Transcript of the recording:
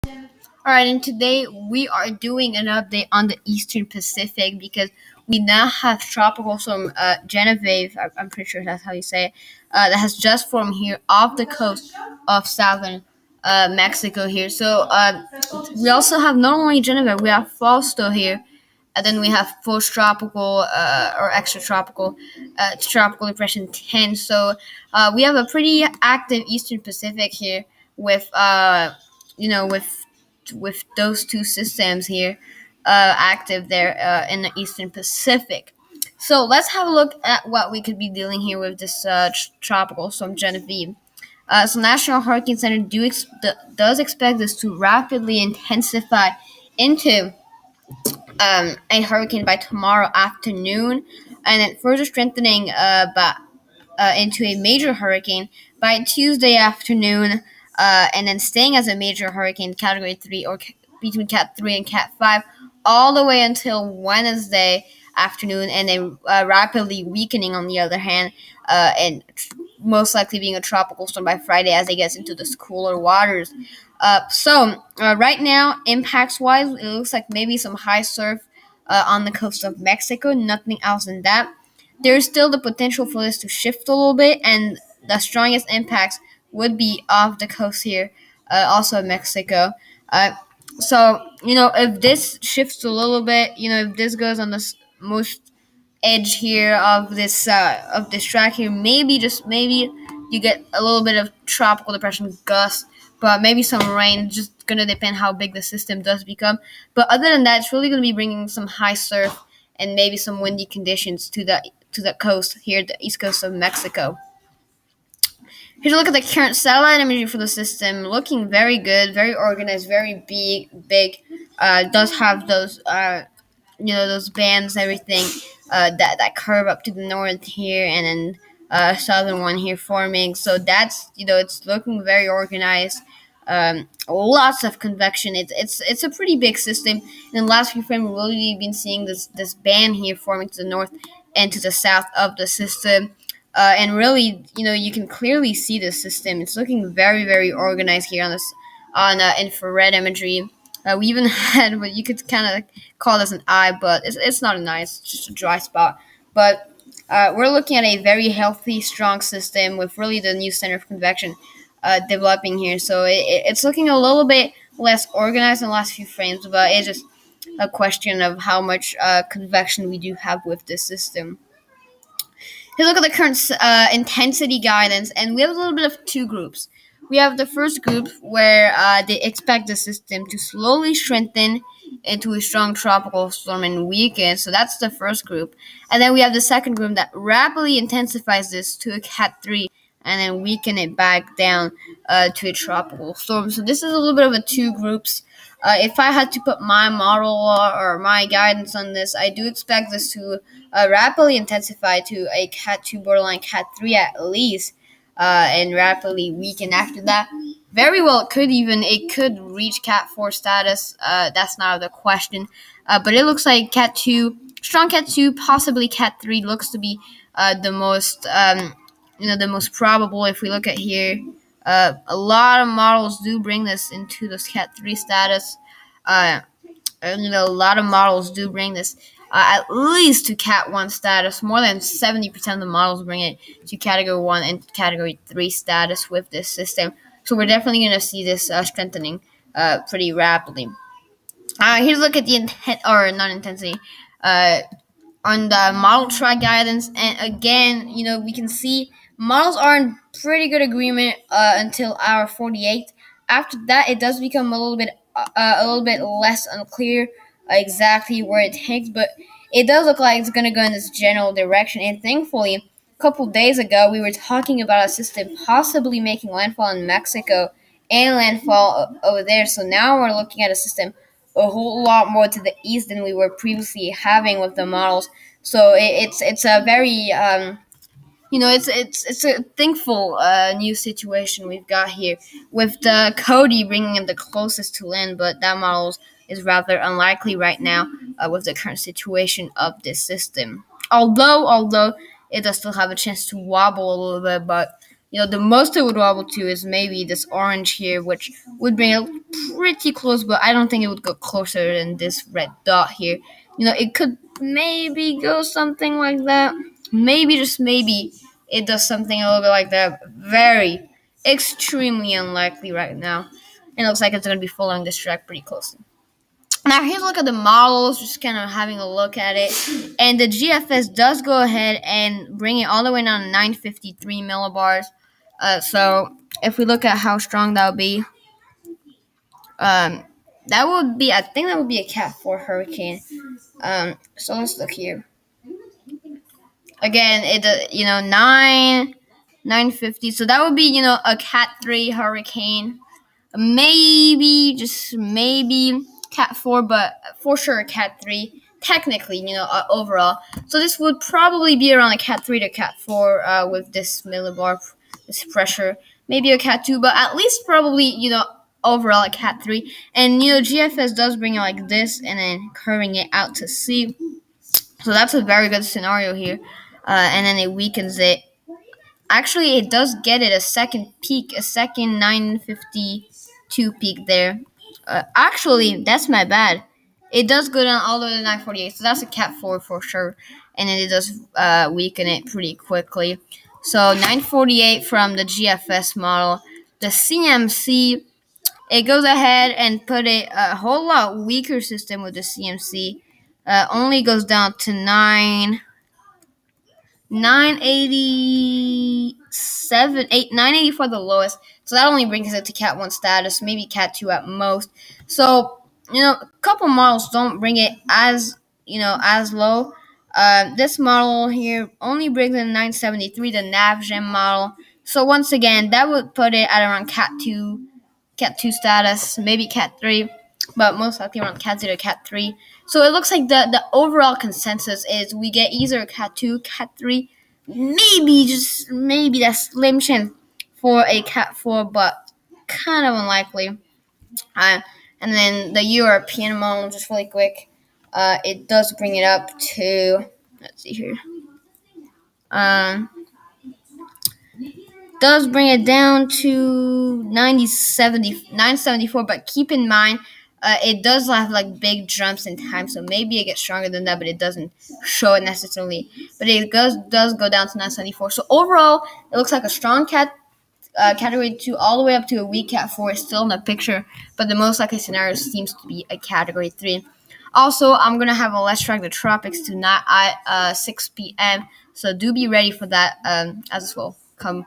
Alright, and today we are doing an update on the Eastern Pacific because we now have tropical storm Genevieve, I'm pretty sure that's how you say it, that has just formed here off the coast of southern Mexico here. So we also have not only Genevieve, we have Fausto here, and then we have post-tropical or extratropical tropical depression 10. So we have a pretty active Eastern Pacific here with with those two systems here active there in the Eastern Pacific. So let's have a look at what we could be dealing here with this tropical storm Genevieve. So National Hurricane Center does expect this to rapidly intensify into a hurricane by tomorrow afternoon, and then further strengthening into a major hurricane by Tuesday afternoon, and then staying as a major hurricane Category 3 or between Cat 3 and Cat 5 all the way until Wednesday afternoon, and then rapidly weakening on the other hand, and most likely being a tropical storm by Friday as it gets into the cooler waters. Right now, impacts-wise, it looks like maybe some high surf on the coast of Mexico, nothing else than that. There's still the potential for this to shift a little bit, and the strongest impacts would be off the coast here, also Mexico. If this shifts a little bit, if this goes on the most edge here of this track here, maybe you get a little bit of tropical depression gust, but maybe some rain. Just gonna depend how big the system does become. But other than that, it's really gonna be bringing some high surf and maybe some windy conditions to the coast here, the east coast of Mexico. Here's a look at the current satellite imagery for the system. Looking very good, very organized, very big. Does have those those bands, everything that curve up to the north here, and then southern one here forming. So that's it's looking very organized. Lots of convection. It's a pretty big system. In the last few frames, we've really been seeing this band here forming to the north and to the south of the system. And really, you can clearly see the system. It's looking very organized here on infrared imagery. We even had what you could kind of call as an eye, but it's not an eye. It's just a dry spot. But we're looking at a very healthy, strong system with really the new center of convection developing here. So it's looking a little bit less organized in the last few frames, but it's just a question of how much convection we do have with this system. Here's a look at the current intensity guidance, and we have a little bit of two groups. We have the first group where they expect the system to slowly strengthen into a strong tropical storm and weaken. So that's the first group. And then we have the second group that rapidly intensifies this to a Cat 3 and then weaken it back down to a tropical storm. So this is a little bit of a two groups. If I had to put my model or my guidance on this, I do expect this to rapidly intensify to a Cat 2 borderline Cat 3 at least, and rapidly weaken after that. Very well, it could reach Cat 4 status. That's not the question. But it looks like Cat 2, strong Cat 2, possibly Cat 3 looks to be the most probable. If we look at here, a lot of models do bring this into this Cat 3 status. A lot of models do bring this at least to Cat 1 status. More than 70% of the models bring it to Category 1 and Category 3 status with this system. So we're definitely going to see this strengthening pretty rapidly. Here's a look at the non-intensity on the model track guidance. And again, we can see models are in pretty good agreement until hour 48. After that, it does become a little bit less unclear exactly where it takes, but it does look like it's going to go in this general direction. And thankfully, a couple days ago, we were talking about a system possibly making landfall in Mexico and landfall over there. So now we're looking at a system a whole lot more to the east than we were previously having with the models. So it's a very it's a thankful new situation we've got here with the Cody bringing it the closest to land, but that model is rather unlikely right now with the current situation of this system. Although it does still have a chance to wobble a little bit, but The most it would wobble to is maybe this orange here, which would bring it pretty close, but I don't think it would go closer than this red dot here. It could maybe go something like that. Maybe, just maybe, it does something a little bit like that. Very, extremely unlikely right now. And it looks like it's going to be following this track pretty closely. Now, here's a look at the models, just kind of having a look at it. And the GFS does go ahead and bring it all the way down to 953 millibars. So, if we look at how strong that would be, I think that would be a Cat 4 hurricane. So, let's look here. Again, 950. So, that would be, a Cat 3 hurricane. Maybe, just maybe Cat 4, but for sure Cat 3, technically, overall. So this would probably be around a Cat 3 to Cat 4 with this millibar, this pressure. Maybe a Cat 2, but at least probably, overall a Cat 3. And, GFS does bring it like this and then curving it out to sea. So that's a very good scenario here. And then it weakens it. Actually, it does get it a second peak, a second 952 peak there. Actually, that's my bad. It does go down all the way to 948, so that's a Cat 4 for sure. And then it does weaken it pretty quickly. So 948 from the GFS model. The CMC, it goes ahead and put a whole lot weaker system with the CMC. Only goes down to 980 for the lowest. So that only brings it to Cat 1 status, maybe Cat 2 at most. So, a couple models don't bring it as low. This model here only brings in 973, the NavGen model. So once again, that would put it at around Cat 2 status, maybe Cat 3, but most likely around Cat 0 to Cat 3. So it looks like the overall consensus is we get either Cat 2, Cat 3, maybe, just maybe, that slim chance for a Cat 4, but kind of unlikely. And then the European model, just really quick, it does bring it up to, let's see here, does bring it down to 974, but keep in mind, it does have like big jumps in time, so maybe it gets stronger than that, but it doesn't show it necessarily. But it does go down to 974. So overall, it looks like a strong Category 2 all the way up to a weak Cat 4 is still in the picture, but the most likely scenario seems to be a Category 3. Also, I'm going to have a Let's Track the Tropics tonight at 6 p.m., so do be ready for that as well. Come